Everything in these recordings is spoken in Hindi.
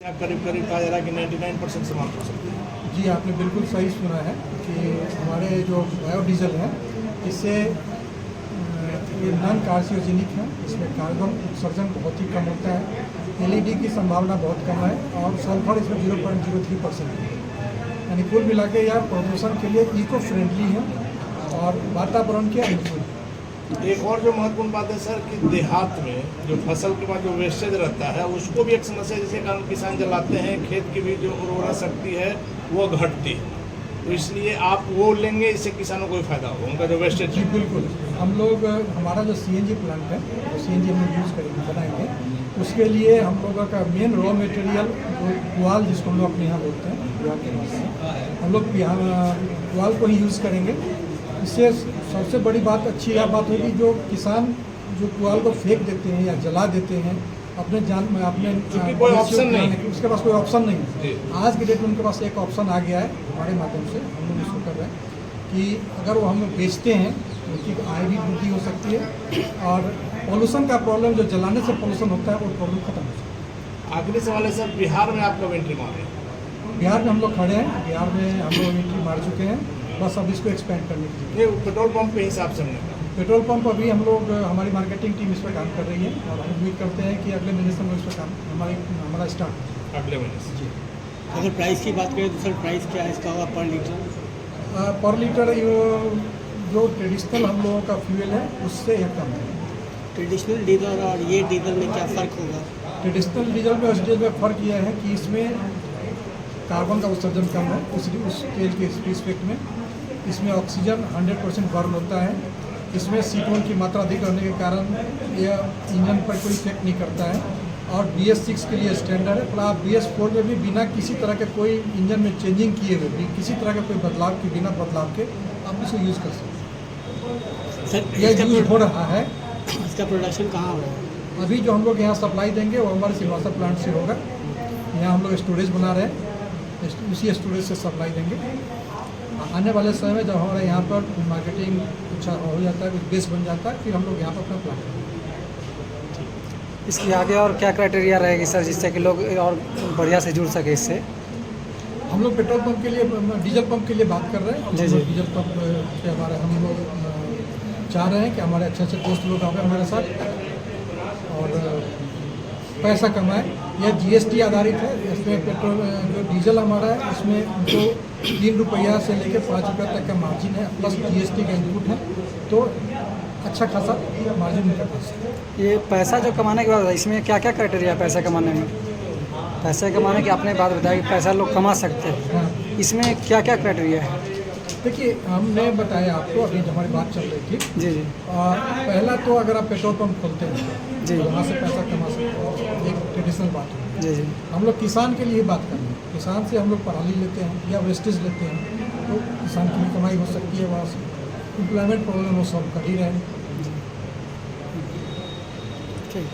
करीब करीब कहा जा रहा है कि 99% समाप्त हो सकते हैं। जी, आपने बिल्कुल सही सुना है कि हमारे जो बायोडीजल है इससे ये नॉन कार्सिनोजेनिक है, इसमें कार्बन उत्सर्जन बहुत ही कम होता है, एलईडी की संभावना बहुत कम है और सल्फर इसमें 0.03% है। यानी कुल मिला के यह प्रदूषण के लिए इको फ्रेंडली है और वातावरण के अनुकूल। एक और जो महत्वपूर्ण बात है सर कि देहात में जो फसल के बाद जो वेस्टेज रहता है उसको भी एक समस्या जिसके कारण किसान जलाते हैं, खेत की भी जो उर्वरा शक्ति है वो घटती है। तो इसलिए आप वो लेंगे, इससे किसानों को भी फायदा होगा उनका जो वेस्टेज। जी बिल्कुल, हम लोग हमारा जो सीएनजी प्लांट है वो सीएनजी हम यूज़ करेंगे, बनाएंगे। उसके लिए हम लोगों का मेन रॉ मटेरियल पुआल, जिसको हम लोग अपने यहाँ बोलते हैं, पुआल के पास से हम लोग पुआल को ही यूज़ करेंगे। इससे सबसे बड़ी बात, अच्छी यह बात होगी जो किसान जो पुआल को फेंक देते हैं या जला देते हैं अपने जान में, अपने कोई ऑप्शन नहीं, उसके पास कोई ऑप्शन नहीं है। आज के डेट में उनके पास एक ऑप्शन आ गया है, हमारे माध्यम से हम लोग इसको कर रहे हैं कि अगर वो हम बेचते हैं तो उनकी आय भी वृद्धि हो सकती है और पॉल्यूशन का प्रॉब्लम, जो जलाने से पॉल्यूशन होता है, वो प्रॉब्लम खत्म हो सकता है। आखिरी सवाल है सर, बिहार में आप लोग एंट्री मार रहे हैं? बिहार में हम लोग खड़े हैं, बिहार में हम लोग एंट्री मार चुके हैं, बस अब इसको एक्सपेंड करने के लिए। ये पेट्रोल पंप के हिसाब से हमने कहा। पेट्रोल पंप अभी हम लोग, हमारी मार्केटिंग टीम इस पर काम कर रही है और हम उम्मीद करते हैं कि अगले महीने से हम लोग इस पर काम हमारा स्टार्ट हो अगले महीने से। जी। अगर प्राइस की बात करें तो सर प्राइस क्या है इसका होगा पर लीटर? पर लीटर जो ट्रेडिशनल हम लोगों का फ्यूल है उससे यह कम है। ट्रेडिशनल डीजल और ये डीजल में क्या फ़र्क होगा? ट्रेडिशनल डीजल में उस डीजल में फ़र्क यह है कि इसमें कार्बन का उत्सर्जन कम है उस तेल के रिस्पेक्ट में। इसमें ऑक्सीजन 100% बर्न होता है। इसमें सीटोन की मात्रा अधिक रहने के कारण यह इंजन पर कोई इफेक्ट नहीं करता है और BS6 के लिए स्टैंडर्ड है। पर आप BS4 में भी बिना किसी तरह के कोई इंजन में चेंजिंग किए हुए भी, किसी तरह के कोई बदलाव के, बिना बदलाव के आप इसको यूज़ कर सकते हैं। सर यह यूज हो रहा है। इसका प्रोडक्शन कहाँ हो रहा है? अभी जो हम लोग यहाँ सप्लाई देंगे वो हमारे सिलवासा प्लांट से होगा। यहाँ हम लोग स्टोरेज बना रहे हैं, उसी स्टोरेज से सप्लाई देंगे। आने वाले समय में जब हमारे यहाँ पर मार्केटिंग अच्छा हो जाता है, कुछ बेस बन जाता है, फिर हम लोग यहाँ पर अपना प्लांट करेंगे। इसके आगे और क्या क्राइटेरिया रहेगी सर, जिससे कि लोग और बढ़िया से जुड़ सके इससे? हम लोग पेट्रोल पंप के लिए, डीजल पंप के लिए बात कर रहे हैं। जी जी। डीजल पंप पे हम लोग चाह रहे हैं कि हमारे अच्छे अच्छे दोस्त लोग आए हमारे साथ और पैसा कमाएं। यह GST आधारित है। इसमें पेट्रोल जो डीजल हमारा है उसमें जो 3 रुपया से लेकर 5 रुपये तक का मार्जिन है, प्लस GST का इनपुट है, तो अच्छा खासा मार्जिन निकल सकता है। ये पैसा जो कमाने के बाद इसमें क्या क्या क्राइटेरिया है पैसा कमाने में? पैसे कमाने की आपने बात बताई कि पैसा लोग कमा सकते हैं, हाँ, इसमें क्या क्या क्राइटेरिया है? देखिए हमने बताया आपको, अभी जब हमारी बात चल रही थी, जी जी पहला तो अगर आप पेट्रोल पंप खोलते हैं जी वहाँ से पैसा कमा सकते हैं, एक ट्रेडिशनल बात है। जी जी। हम लोग किसान के लिए बात कर रहे हैं। किसान से हम लोग पराली लेते हैं या वेस्टेज लेते हैं, तो किसान की भी कमाई हो सकती है, वहाँ से एम्प्लॉयमेंट प्रॉब्लम वो सॉल्व कर ही रहे हैं। ठीक।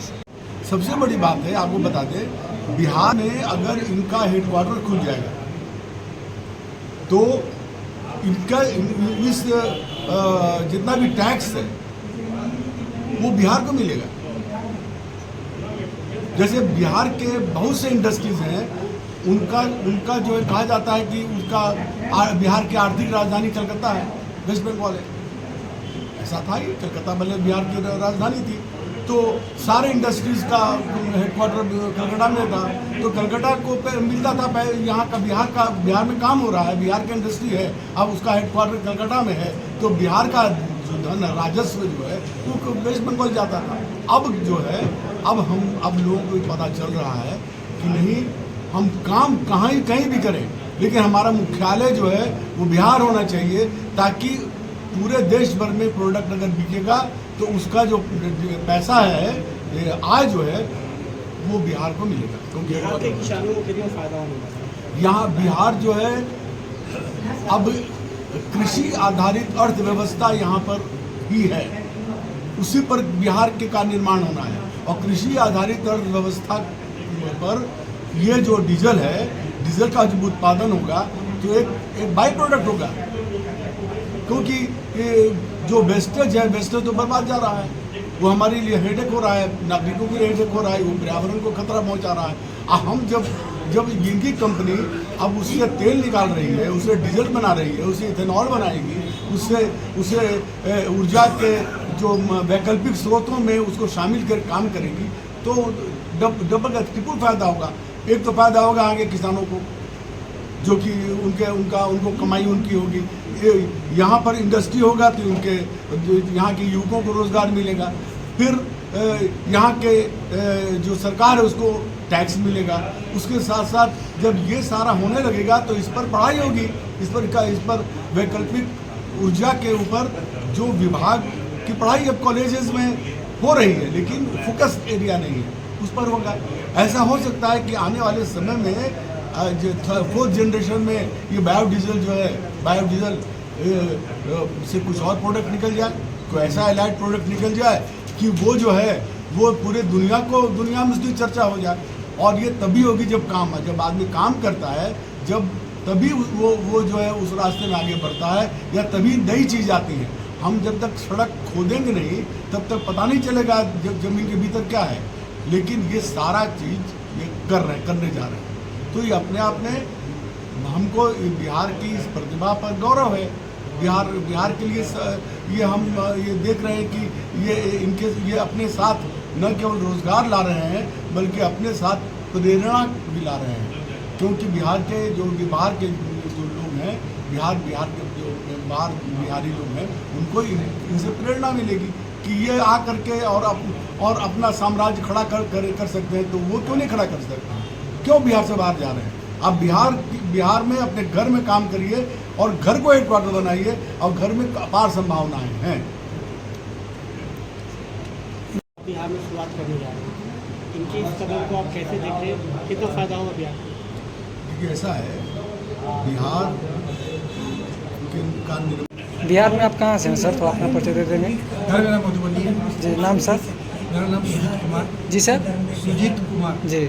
सबसे बड़ी बात है, आपको बता दें, बिहार में अगर इनका हेडक्वार्टर खुल जाएगा तो इनका इस जितना भी टैक्स है वो बिहार को मिलेगा। जैसे बिहार के बहुत से इंडस्ट्रीज हैं, उनका जो है कहा जाता है कि उसका बिहार की आर्थिक राजधानी कलकत्ता है, वेस्ट बंगाल है। ऐसा था ही, कलकत्ता मतलब बिहार की राजधानी थी, तो सारे इंडस्ट्रीज़ का हेडक्वार्टर कलकत्ता में था, तो कलकत्ता को मिलता था यहाँ का बिहार में काम हो रहा है, बिहार की इंडस्ट्री है, अब उसका हेडक्वार्टर कलकत्ता में है, तो बिहार का जो धन राजस्व जो है वो वेस्ट बंगाल जाता था। अब जो है अब लोगों को पता चल रहा है कि नहीं, हम काम कहीं भी करें, लेकिन हमारा मुख्यालय जो है वो बिहार होना चाहिए, ताकि पूरे देश भर में प्रोडक्ट अगर बिकेगा तो उसका जो पैसा है, आय जो है वो बिहार को मिलेगा। क्योंकि बिहार के किसानों को कितना फ़ायदा होगा? यहाँ बिहार जो है अब कृषि आधारित अर्थव्यवस्था यहाँ पर ही है, उसी पर बिहार के का निर्माण होना है, और कृषि आधारित अर्थव्यवस्था पर ये जो डीजल है, डीजल का जब उत्पादन होगा तो एक बाई प्रोडक्ट होगा, क्योंकि जो वेस्टेज है, वेस्टेज तो बर्बाद जा रहा है, वो हमारे लिए हेडेक हो रहा है, नागरिकों के लिए हेडेक हो रहा है, वो पर्यावरण को खतरा पहुंचा रहा है। हम जब जब इनकी कंपनी अब उससे तेल निकाल रही है, उससे डीजल बना रही है, उससे इथेनॉल बनाएगी, उससे ऊर्जा के जो वैकल्पिक स्रोतों में उसको शामिल कर काम करेगी, तो डबल का ट्रिपल फायदा होगा। एक तो फायदा होगा आगे किसानों को, जो कि उनको कमाई उनकी होगी। यहाँ पर इंडस्ट्री होगा तो यहाँ के युवकों को रोजगार मिलेगा। फिर यहाँ के जो सरकार है उसको टैक्स मिलेगा। उसके साथ साथ जब ये सारा होने लगेगा तो इस पर पढ़ाई होगी, इस पर वैकल्पिक ऊर्जा के ऊपर जो विभाग की पढ़ाई अब कॉलेजेस में हो रही है, लेकिन फोकस एरिया नहीं है, उस पर होगा। ऐसा हो सकता है कि आने वाले समय में जो 4th जनरेशन में ये बायोडीजल जो है, बायोडीजल से कुछ और प्रोडक्ट निकल जाए, कोई ऐसा एलाइड प्रोडक्ट निकल जाए कि वो जो है वो पूरे दुनिया में उसकी चर्चा हो जाए। और ये तभी होगी जब आदमी काम करता है, जब तभी वो जो है उस रास्ते में आगे बढ़ता है, या तभी नई चीज़ आती है। हम जब तक सड़क खोदेंगे नहीं तब तक पता नहीं चलेगा जमीन के भीतर क्या है। लेकिन ये सारा चीज़ ये करने जा रहे हैं, तो ये अपने आप में हमको बिहार की इस प्रतिभा पर गौरव है। बिहार के लिए हम ये देख रहे हैं कि ये अपने साथ न केवल रोजगार ला रहे हैं बल्कि अपने साथ प्रेरणा भी ला रहे हैं। क्योंकि बिहार के जो लोग हैं, बिहार के जो बाहर बिहारी लोग हैं, उनको इनसे प्रेरणा मिलेगी कि ये आ करके और अपना साम्राज्य खड़ा कर सकते हैं, तो वो क्यों नहीं खड़ा कर सकते? क्यों बिहार से बाहर जा रहे हैं? आप बिहार में अपने घर में काम करिए और घर को हेडक्वार्टर बनाइए, और घर में अपार संभावनाएं हैं। बिहार में शुरुआत करने जा रहे हैं, इनकी इस कदम को आप कैसे देख रहे हैं? कितना फायदा होगा बिहार? देखिए ऐसा है, बिहार बिहार में आप कहाँ से हैं सर, तो अपना परिचय दे देंगे। घर मेरा मधुबनी है। जी नाम सर? मेरा नाम सुजीत कुमार। जी सर? सुजीत कुमार। जी